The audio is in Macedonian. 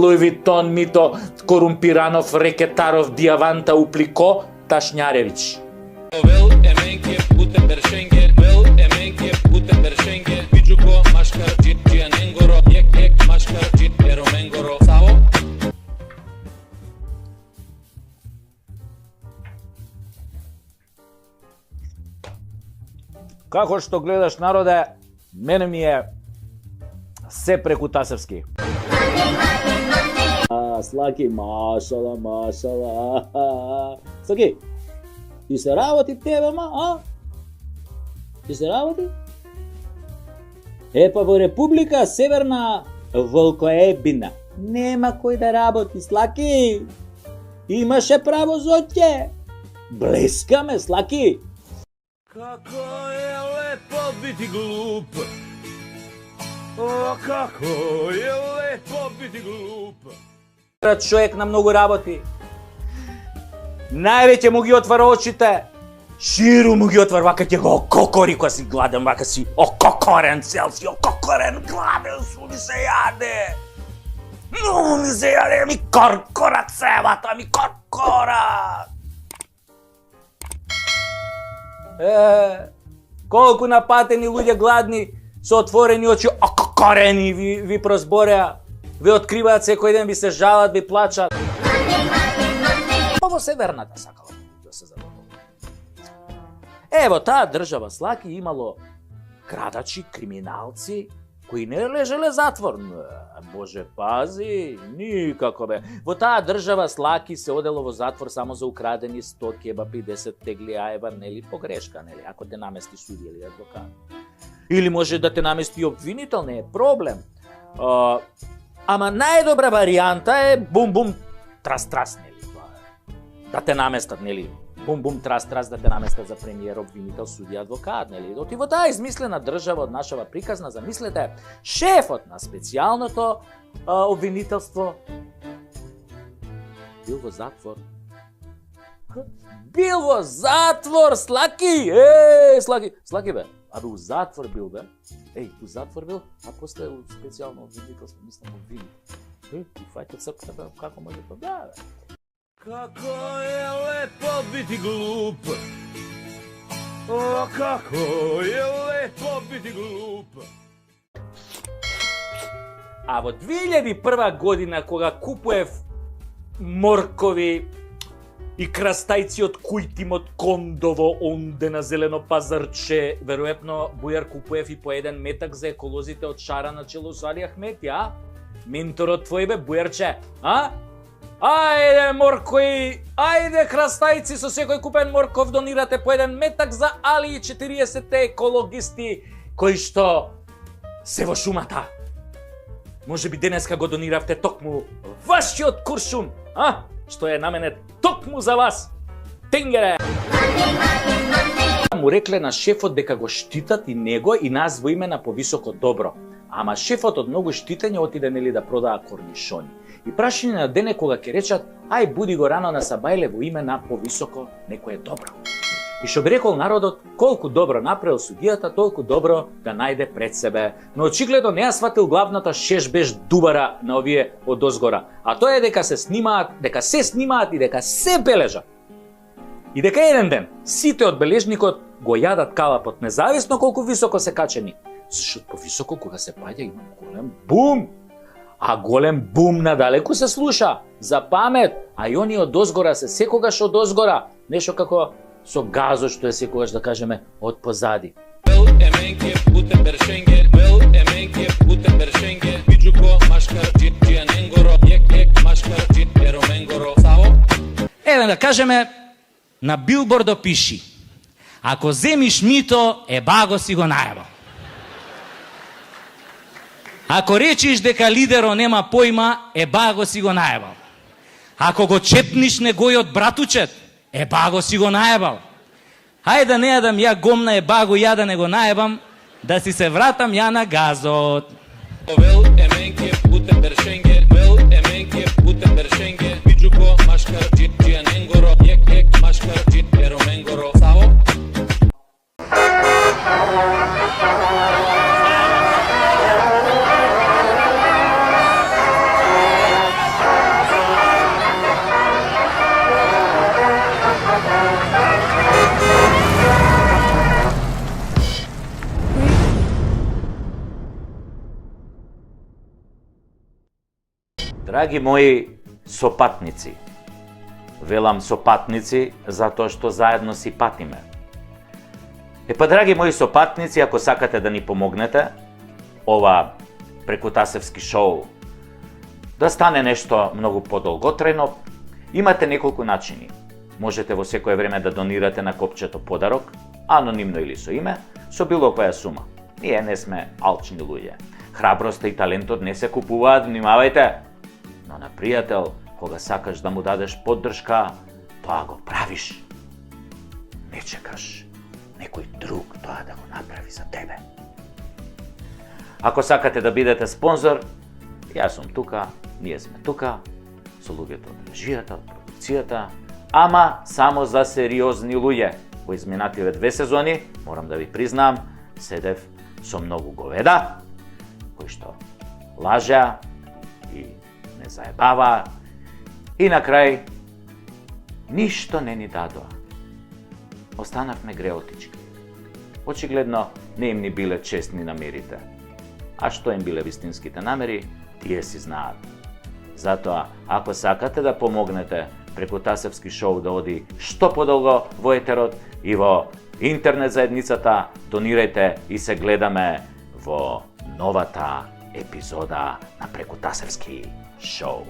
Луи Витон, Мито, Корумпиранов, Рекетаров, Диаванта, Уплико, Ташняревич. Вел еменке путе бершенге, вел еменке путе бершенге, биджуко машкар джианенгоро, ек машкар джиероменгоро. Саво? Како што гледаш, народе, мене ми е се преку Тасевски. Слаки, машала, машала. Слаки, ти се работи тебе, а? Ти се работи? Па во Република Северна Волкоебина нема кој да работи, Слаки. Имаше право зоќе. Блескаме, Слаки. Како е лепо бити глуп. О, како е лепо бити глуп. Човек на многу работи. Највеќе му ги отвара очите. Ширу му ги отвара, вака ќе го ококори кога си гладен, вака си ококорен цел си, ококорен, гладен, су ми се јаде. Многу ми се јаде, ми коркора цевата, ми коркора. Колку напатени луѓе гладни со отворени очи, ококорени ви прозбореа. Ви откриваат секој ден, ви се жалат, ви плачат. Во Северната сакала да се задоволи. Ево, таа држава, Слаки, имало крадачи, криминалци, кои не лежеле затвор. Боже пази, никако бе. Во таа држава, Слаки, се одело во затвор само за украдени 100 кебапи, 10 тегли аева, нели, погрешка, нели, ако те намести суди или адвокат. Или може да те намести обвинител, не е проблем. Ама најдобра варијанта е бум-бум, трас-трас, нели? Да те наместат, нели? Бум-бум, трас-трас, да те наместат за премиер, обвинител, судија, адвокат, нели? Оти во таа измислена држава од нашава приказна, замислете, шефот на специјалното обвинителство бил во затвор. Бил во затвор, Слаки! Слаки! Слаки, бе! Абе, у затвор бил, бе. У затвор бил, а после у специјално обвинителство, мислам, обвинител. И фајте цркта, бе, како може тоа? Да, бе. Како е лепо бити глуп. О, како е лепо бити глуп. А во 2001 година, кога купуев моркови и крастајци од Кујтим, од Кондово, онде на зелено пазарче, веројатно Бујар купуев и по еден метак за еколозите од Шара на чело со Али Ахмети, а? Менторот твој, бе, Бујарче, а? Ајде, моркови, ајде, крастајци, со секој купен морков донирате по еден метак за Али и 40 екологисти кои што се во шумата. Може би денеска го дониравте токму вашиот куршум, а? Што е наменет токму за вас. Тенгере! Му рекле на шефот дека го штитат и него и нас во име на повисоко добро. Ама шефот од многу штитење отиде, нели, да продаа корнишони. И прашање на дене кога ќе речат, ај буди го рано на Сабајле во име на повисоко некое добро. И што би рекол народот, колку добро направил судијата, толку добро да најде пред себе. Но очигледно не ја сватил главната шешбеж дубара на овие од озгора. А тоа е дека се снимаат и дека се бележат. И дека еден ден сите од бележникот го јадат калапот, независно колку високо се качени. Зашто повисоко кога се паѓа има голем бум. А голем бум надалеку се слуша, за памет, а и они од озгора се секогаш од озгора, нешто како со газо што е секогаш, да кажеме, од позади. Вел еменке путе бершенге, вел еменке путе бершенге, биджуко машкар джианенгоро, ек машкар джиероменгоро. Саво? Еве да кажеме, на билбордо пиши: ако земиш мито, баго си го најабал. Ако речиш дека лидеро нема појма, баго си го најабал. Ако го чепниш негојот братучет, баго си го најабал. Хајде да не јадам ја гомна баго, ја да не го најабам, да си се вратам ја на газот. Вел еменке путе бершенге, вел еменке путе бершенге, биджуко машкар джианенгоро, ек машкар джиероменгоро. Саво? Драги мои сопатници, велам сопатници затоа што заедно си патиме. Драги мои сопатници, ако сакате да ни помогнете, ова Прекутасевски шоу да стане нешто многу подолготрајно, имате неколку начини. Можете во секое време да донирате на копчето подарок, анонимно или со име, со било која сума. Ние не сме алчни луѓе. Храброста и талентот не се купуваат, внимавајте. Но на пријател, кога сакаш да му дадеш поддршка, тоа го правиш. Не чекаш некој друг тоа да го направи за тебе. Ако сакате да бидете спонзор, јас сум тука, ние сме тука, со луѓето од режијата, од продукцијата, ама само за сериозни луѓе. Во изминативе 2 сезони, морам да ви признам, седев со многу говеда, кои што лажеа и не заебаваа, и на крај ништо не ни дадоа. Останавме греотички. Очигледно не им ни биле честни намерите. А што им биле вистинските намери, тие си знаат. Затоа, ако сакате да помогнете Прекутасевски шоу да оди што подолго во етерот и во интернет заедницата, донирајте и се гледаме во новата епизода на Прекутасевски шоу.